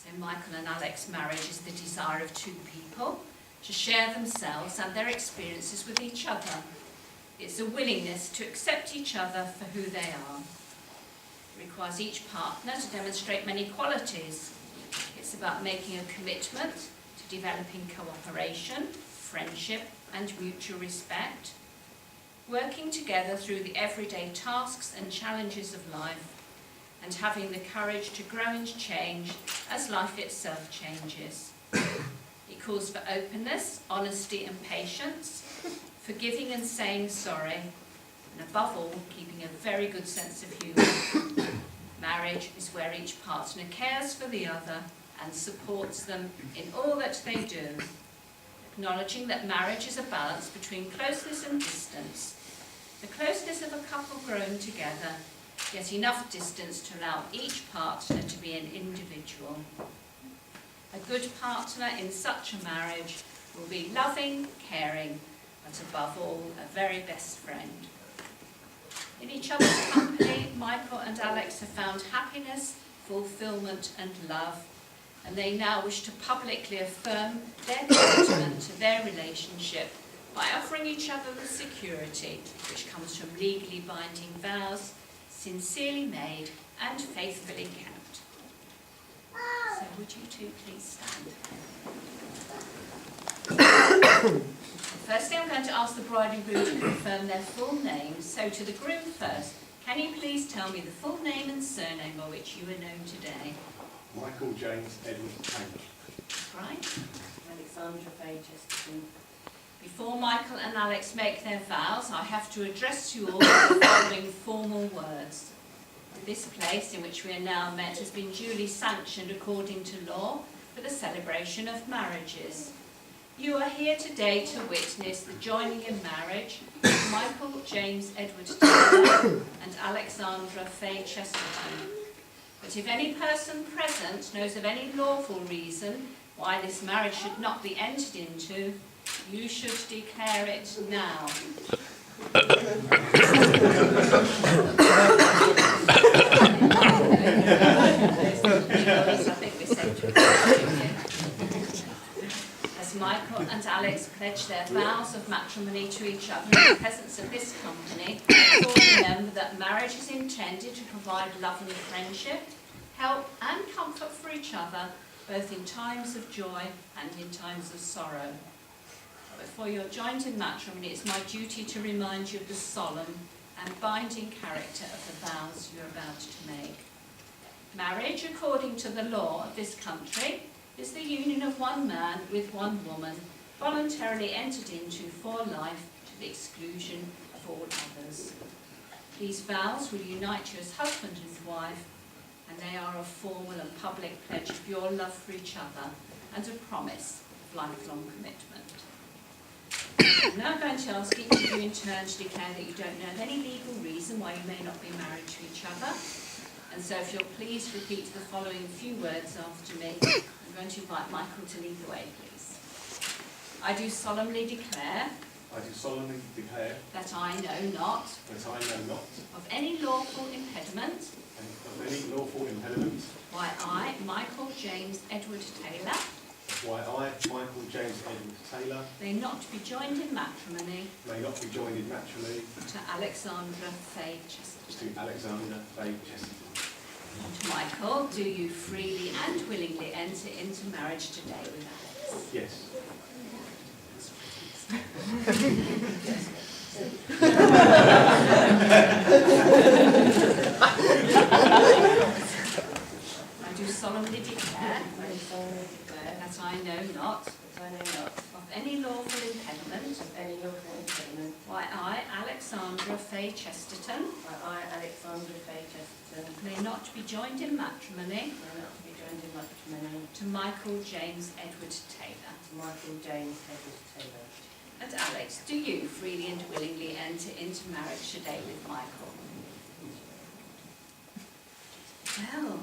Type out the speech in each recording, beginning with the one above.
So Michael and Alex's marriage is the desire of two people to share themselves and their experiences with each other. It's a willingness to accept each other for who they are. It requires each partner to demonstrate many qualities. It's about making a commitment to developing cooperation, friendship and mutual respect, working together through the everyday tasks and challenges of life, and having the courage to grow and change as life itself changes. It calls for openness, honesty and patience, forgiving and saying sorry, and above all, keeping a very good sense of humour. Marriage is where each partner cares for the other and supports them in all that they do, acknowledging that marriage is a balance between closeness and distance. The closeness of a couple growing together, yet enough distance to allow each partner to be an individual. A good partner in such a marriage will be loving, caring, but above all, a very best friend. In each other's company, Michael and Alex have found happiness, fulfilment and love, and they now wish to publicly affirm their commitment to their relationship by offering each other the security which comes from legally binding vows, sincerely made and faithfully kept. So would you two please stand? Firstly, I'm going to ask the bride and groom to confirm their full names. So to the groom first, can you please tell me the full name and surname by which you are known today? Michael James Edward Taylor. Right. Alexandra Faye Chesterton. Before Michael and Alex make their vows, I have to address you all with the following formal words. This place in which we are now met has been duly sanctioned according to law for the celebration of marriages. You are here today to witness the joining in marriage of Michael James Edward Taylor and Alexandra Faye Chesterton. But if any person present knows of any lawful reason why this marriage should not be entered into, you should declare it now. I think we saved it. As Michael and Alex pledge their vows of matrimony to each other in the presence of this company, all remember that marriage is intended to provide love and friendship, help and comfort for each other, both in times of joy and in times of sorrow. Before you're joined in matrimony, it's my duty to remind you of the solemn and binding character of the vows you're about to make. Marriage, according to the law of this country, is the union of one man with one woman, voluntarily entered into for life to the exclusion of all others. These vows will unite you as husband and wife, and they are a formal and public pledge of your love for each other and a promise of lifelong commitment. I'm now going to ask each of you in turn to declare that you don't know of any legal reason why you may not be married to each other. And so if you'll please repeat the following few words after me. I'm going to invite Michael to lead the way, please. I do solemnly declare I do solemnly declare that I know not that I know not of any lawful impediment of any lawful impediment why I, Michael James Edward Taylor, why I, Michael James Edward Taylor, may not be joined in matrimony may not be joined in matrimony to Alexandra Faye Chesterton. to Alexandra Faye Chesterton. To Michael, do you freely and willingly enter into marriage today with Alex? Yes. I do solemnly declare that I know not of any lawful impediment why I, Alexandra Faye Chesterton, may not be joined in matrimony to Michael James Edward Taylor. And Alex, do you freely and willingly enter into marriage today with Michael? Well,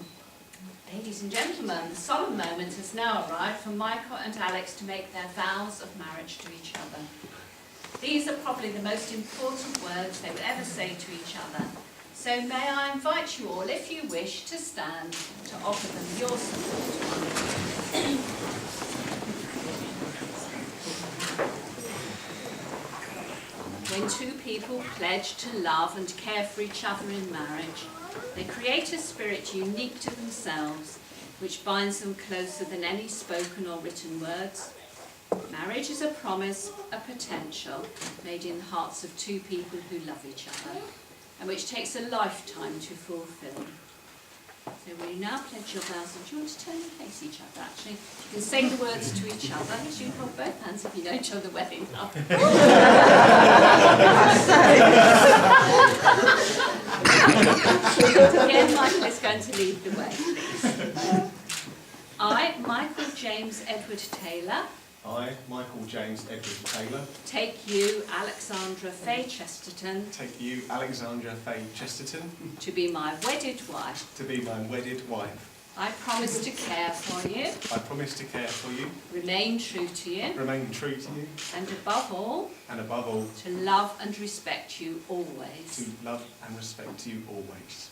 ladies and gentlemen, the solemn moment has now arrived for Michael and Alex to make their vows of marriage to each other. These are probably the most important words they will ever say to each other. So may I invite you all, if you wish, to stand to offer them your support. When two people pledge to love and care for each other in marriage, they create a spirit unique to themselves, which binds them closer than any spoken or written words. Marriage is a promise, a potential, made in the hearts of two people who love each other, and which takes a lifetime to fulfil. So will you now pledge your vows? And do you want to turn and face each other, actually? You can say the words to each other. You can hold both hands if you know each other well enough. Again, Michael is going to lead the way, please. I, Michael James Edward Taylor, I, Michael James Edward Taylor, take you, Alexandra Faye Chesterton, take you, Alexandra Faye Chesterton, to be my wedded wife. to be my wedded wife. I promise to care for you, I promise to care for you, remain true to you, remain true to you, and above all, and above all, to love and respect you always. to love and respect you always.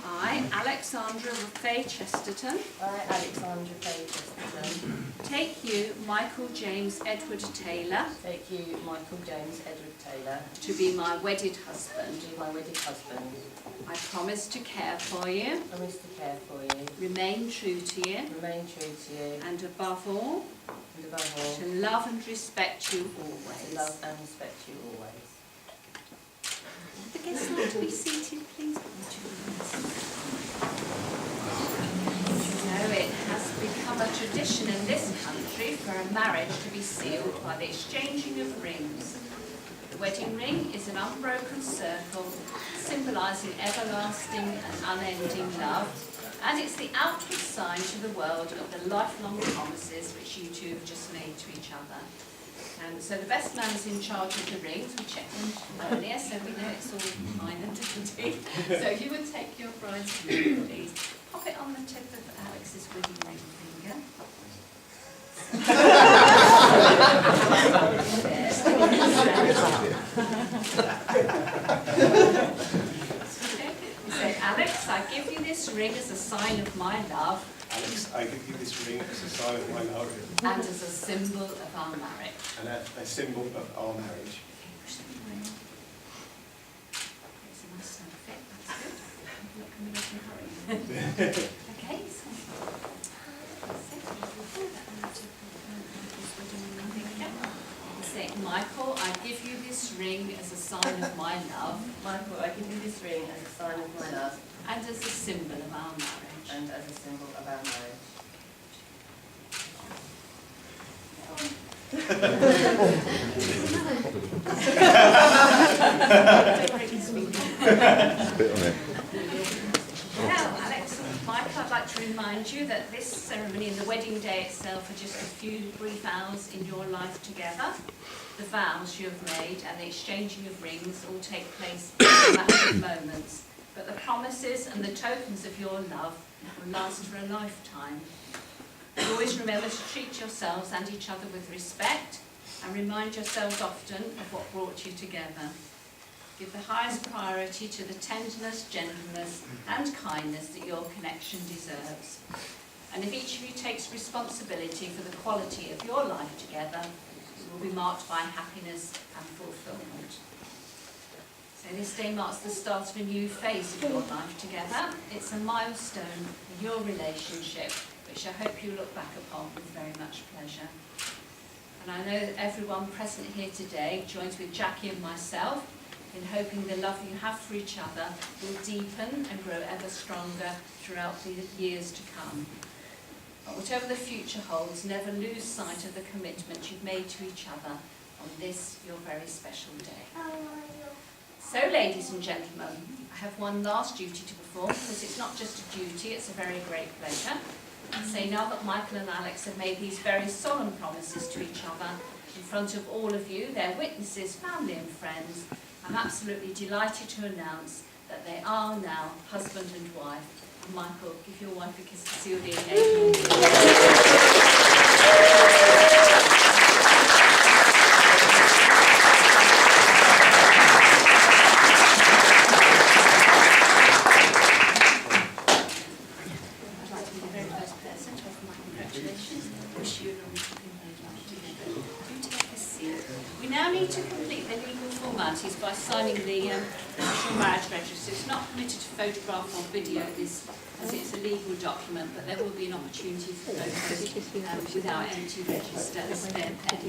I, Alexandra Faye Chesterton, I, Alexandra Faye Chesterton, take you, Michael James Edward Taylor, take you, Michael James Edward Taylor, to be my wedded husband. to be my wedded husband. I promise to care for you, Promise to care for you, remain true to you, remain true to you, and above all, and above all, to love and respect you to always. love and respect you always. The guests like to be seated, please. You know, it has become a tradition in this country for a marriage to be sealed by the exchanging of rings. The wedding ring is an unbroken circle symbolising everlasting and unending love, and it's the outward sign to the world of the lifelong promises which you two have just made to each other. So the best man is in charge of the rings. We checked them earlier, so we know it's all fine and dandy. So you would take your bride's ring, please. Pop it on the tip of Alex's wedding ring finger. So Alex, I give you this ring as a sign of my love. Alex, I give you this ring as a sign of my love And as a symbol of our marriage. and a symbol of our marriage. It's a nice snug fit, that's good. Not going to make a hurry. Okay, so. Say, Michael, I give you this ring as a sign of my love Michael, I give you this ring as a sign of my love and as a symbol of our marriage. and as a symbol of our marriage. Now, Alex and Michael, I'd like to remind you that this ceremony and the wedding day itself are just a few brief hours in your life together. The vows you have made and the exchanging of rings all take place in a matter of moments, but the promises and the tokens of your love will last for a lifetime. Always remember to treat yourselves and each other with respect, and remind yourselves often of what brought you together. Give the highest priority to the tenderness, gentleness and kindness that your connection deserves. And if each of you takes responsibility for the quality of your life together, it will be marked by happiness and fulfilment. So this day marks the start of a new phase of your life together. It's a milestone in your relationship, which I hope you look back upon with very much pleasure. And I know that everyone present here today joins with Jackie and myself in hoping the love you have for each other will deepen and grow ever stronger throughout the years to come. But whatever the future holds, never lose sight of the commitment you've made to each other on this, your very special day. So, ladies and gentlemen, I have one last duty to perform, because it's not just a duty, it's a very great pleasure. So now that Michael and Alex have made these very solemn promises to each other in front of all of you, their witnesses, family and friends, I'm absolutely delighted to announce that they are now husband and wife. Michael, give your wife a kiss to seal the engagement. wish you a long life together. Do take a seat. We now need to complete the legal formalities by signing the national marriage register. It's not permitted to photograph or video this as it's a legal document, but there will be an opportunity for photos without empty register and spare pen.